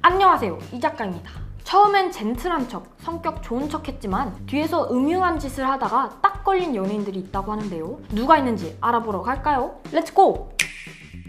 안녕하세요, 이 작가입니다. 처음엔 젠틀한 척, 성격 좋은 척 했지만 뒤에서 음흉한 짓을 하다가 딱 걸린 연예인들이 있다고 하는데요. 누가 있는지 알아보러 갈까요? 렛츠고!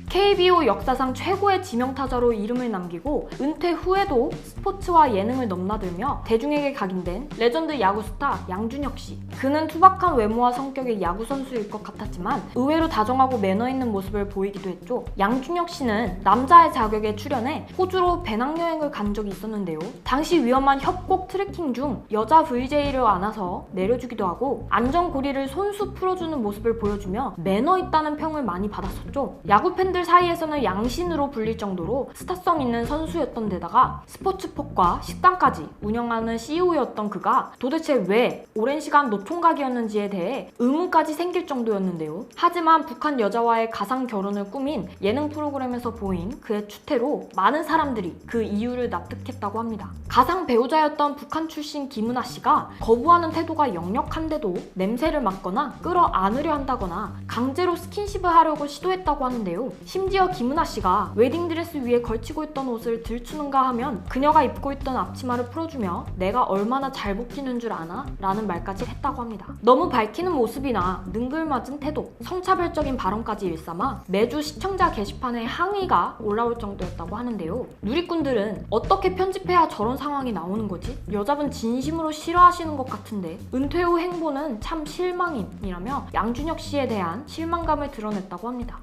KBO 역사상 최고의 지명타자로 이름을 남기고 은퇴 후에도 스포츠와 예능을 넘나들며 대중에게 각인된 레전드 야구 스타 양준혁 씨. 그는 투박한 외모와 성격의 야구 선수일 것 같았지만 의외로 다정하고 매너 있는 모습을 보이기도 했죠. 양준혁 씨는 남자의 자격에 출연해 호주로 배낭여행을 간 적이 있었는데요. 당시 위험한 협곡 트레킹 중 여자 VJ를 안아서 내려주기도 하고 안전고리를 손수 풀어주는 모습을 보여주며 매너 있다는 평을 많이 받았었죠. 야구 팬들 사이에서는 양신으로 불릴 정도로 스타성 있는 선수였던 데다가 스포츠폭과 식당까지 운영하는 CEO였던 그가 도대체 왜 오랜 시간 노총각이었는지에 대해 의문까지 생길 정도였는데요. 하지만 북한 여자와의 가상 결혼을 꾸민 예능 프로그램에서 보인 그의 추태로 많은 사람들이 그 이유를 납득했다고 합니다. 가상 배우자였던 북한 출신 김은하 씨가 거부하는 태도가 역력한데도 냄새를 맡거나 끌어안으려 한다거나 강제로 스킨십을 하려고 시도했다고 하는데요. 심지어 김은하 씨가 웨딩드레스 위에 걸치고 있던 옷을 들추는가 하면 그녀가 입고 있던 앞치마를 풀어주며 내가 얼마나 잘 벗기는 줄 아나? 라는 말까지 했다고 합니다. 너무 밝히는 모습이나 능글맞은 태도, 성차별적인 발언까지 일삼아 매주 시청자 게시판에 항의가 올라올 정도였다고 하는데요. 누리꾼들은 어떻게 편집해야 저런 상황이 나오는 거지? 여자분 진심으로 싫어하시는 것 같은데 은퇴 후 행보는 참 실망임이라며 양준혁 씨에 대한 실망감을 드러냈다고 합니다.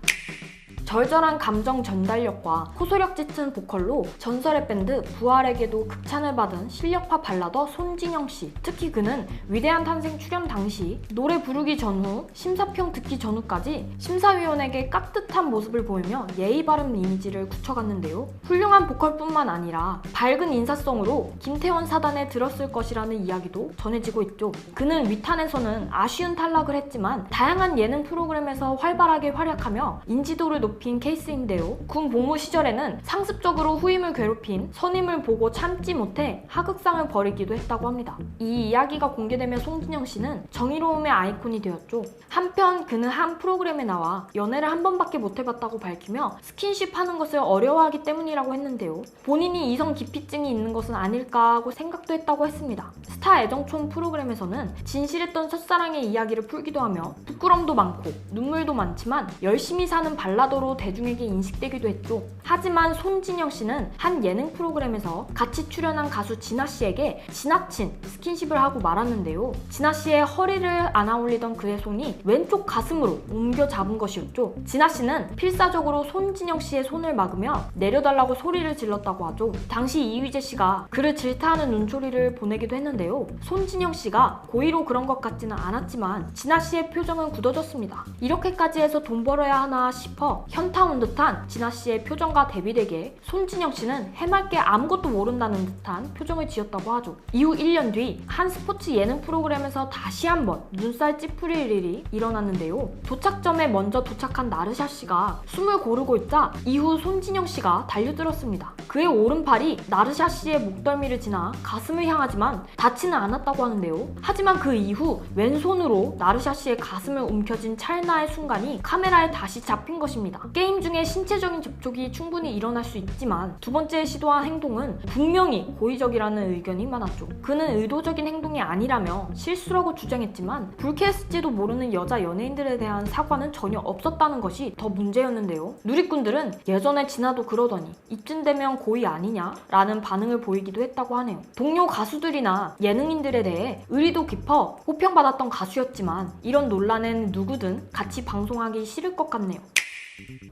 절절한 감정 전달력과 호소력 짙은 보컬로 전설의 밴드 부활에게도 극찬을 받은 실력파 발라더 손진영 씨. 특히 그는 위대한 탄생 출연 당시 노래 부르기 전후, 심사평 듣기 전후까지 심사위원에게 깍듯한 모습을 보이며 예의 바른 이미지를 굳혀갔는데요. 훌륭한 보컬뿐만 아니라 밝은 인사성으로 김태원 사단에 들었을 것이라는 이야기도 전해지고 있죠. 그는 위탄에서는 아쉬운 탈락을 했지만 다양한 예능 프로그램에서 활발하게 활약하며 인지도를 높인 케이스인데요. 군 복무 시절에는 상습적으로 후임을 괴롭힌 선임을 보고 참지 못해 하극상을 벌이기도 했다고 합니다. 이 이야기가 공개되며 송진영 씨는 정의로움의 아이콘이 되었죠. 한편 그는 한 프로그램에 나와 연애를 한 번밖에 못 해봤다고 밝히며 스킨십 하는 것을 어려워하기 때문이라고 했는데요. 본인이 이성 기피증이 있는 것은 아닐까 하고 생각도 했다고 했습니다. 스타 애정촌 프로그램에서는 진실했던 첫사랑의 이야기를 풀기도 하며 부끄럼도 많고 눈물도 많지만 열심히 사는 발라더로 대중에게 인식되기도 했죠. 하지만 손진영 씨는 한 예능 프로그램에서 같이 출연한 가수 진아 씨에게 지나친 스킨십을 하고 말았는데요. 진아 씨의 허리를 안아올리던 그의 손이 왼쪽 가슴으로 옮겨 잡은 것이었죠. 진아 씨는 필사적으로 손진영 씨의 손을 막으며 내려달라고 소리를 질렀다고 하죠. 당시 이휘재 씨가 그를 질타하는 눈초리를 보내기도 했는데요. 손진영 씨가 고의로 그런 것 같지는 않았지만 진아 씨의 표정은 굳어졌습니다. 이렇게까지 해서 돈 벌어야 하나 싶어 현타 온 듯한 진아 씨의 표정과 대비되게 손진영 씨는 해맑게 아무것도 모른다는 듯한 표정을 지었다고 하죠. 이후 1년 뒤 한 스포츠 예능 프로그램에서 다시 한번 눈살 찌푸릴 일이 일어났는데요. 도착점에 먼저 도착한 나르샤 씨가 숨을 고르고 있자 이후 손진영 씨가 달려들었습니다. 그의 오른팔이 나르샤 씨의 목덜미를 지나 가슴을 향하지만 닿지는 않았다고 하는데요. 하지만 그 이후 왼손으로 나르샤 씨의 가슴을 움켜쥔 찰나의 순간이 카메라에 다시 잡힌 것입니다. 게임 중에 신체적인 접촉이 충분히 일어날 수 있지만 두 번째 시도한 행동은 분명히 고의적이라는 의견이 많았죠. 그는 의도적인 행동이 아니라며 실수라고 주장했지만 불쾌했을지도 모르는 여자 연예인들에 대한 사과는 전혀 없었다는 것이 더 문제였는데요. 누리꾼들은 예전에 진아도 그러더니 이쯤 되면 고의 아니냐? 라는 반응을 보이기도 했다고 하네요. 동료 가수들이나 예능인들에 대해 의리도 깊어 호평받았던 가수였지만 이런 논란엔 누구든 같이 방송하기 싫을 것 같네요.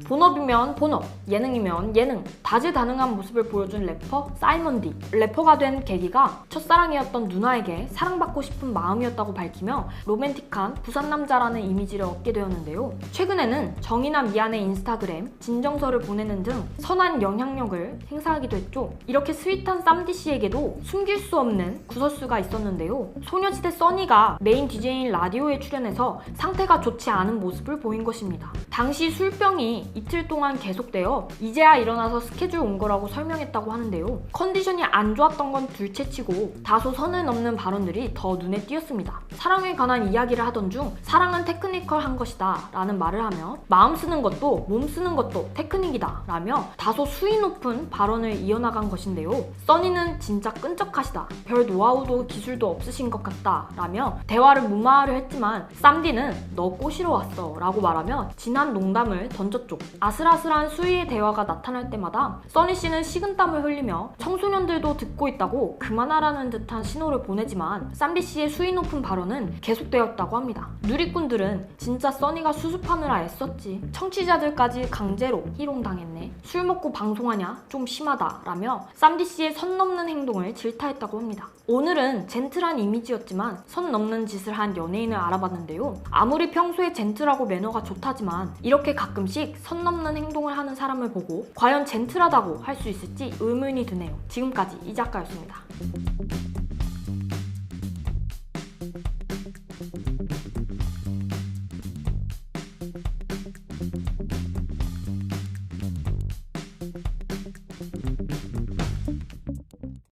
본업이면 본업, 예능이면 예능, 다재다능한 모습을 보여준 래퍼 사이먼 D. 래퍼가 된 계기가 첫사랑이었던 누나에게 사랑받고 싶은 마음이었다고 밝히며 로맨틱한 부산남자라는 이미지를 얻게 되었는데요. 최근에는 정이나 미안의 인스타그램, 진정서를 보내는 등 선한 영향력을 행사하기도 했죠. 이렇게 스윗한 쌈디 씨에게도 숨길 수 없는 구설수가 있었는데요. 소녀시대 써니가 메인 DJ인 라디오에 출연해서 상태가 좋지 않은 모습을 보인 것입니다. 당시 술병 촬영이 이틀 동안 계속되어 이제야 일어나서 스케줄 온 거라고 설명했다고 하는데요. 컨디션이 안 좋았던 건 둘째치고 다소 선을 넘는 발언들이 더 눈에 띄었습니다. 사랑에 관한 이야기를 하던 중 사랑은 테크니컬한 것이다 라는 말을 하며 마음 쓰는 것도 몸 쓰는 것도 테크닉이다 라며 다소 수위 높은 발언을 이어나간 것인데요. 써니는 진짜 끈적하시다. 별 노하우도 기술도 없으신 것 같다 라며 대화를 무마하려 했지만 쌈디는 너 꼬시러 왔어 라고 말하며 진한 농담을 던졌죠. 아슬아슬한 수위의 대화가 나타날 때마다 써니씨는 식은땀을 흘리며 청소년들도 듣고 있다고 그만하라는 듯한 신호를 보내지만 쌈디씨의 수위 높은 발언은 계속되었다고 합니다. 누리꾼들은 진짜 써니가 수습하느라 애썼지. 청취자들까지 강제로 희롱당했네. 술 먹고 방송하냐? 좀 심하다 라며 쌈디씨의 선 넘는 행동을 질타했다고 합니다. 오늘은 젠틀한 이미지였지만 선 넘는 짓을 한 연예인을 알아봤는데요. 아무리 평소에 젠틀하고 매너가 좋다지만 이렇게 가끔씩 선 넘는 행동을 하는 사람을 보고 과연 젠틀하다고 할 수 있을지 의문이 드네요. 지금까지 이 작가였습니다.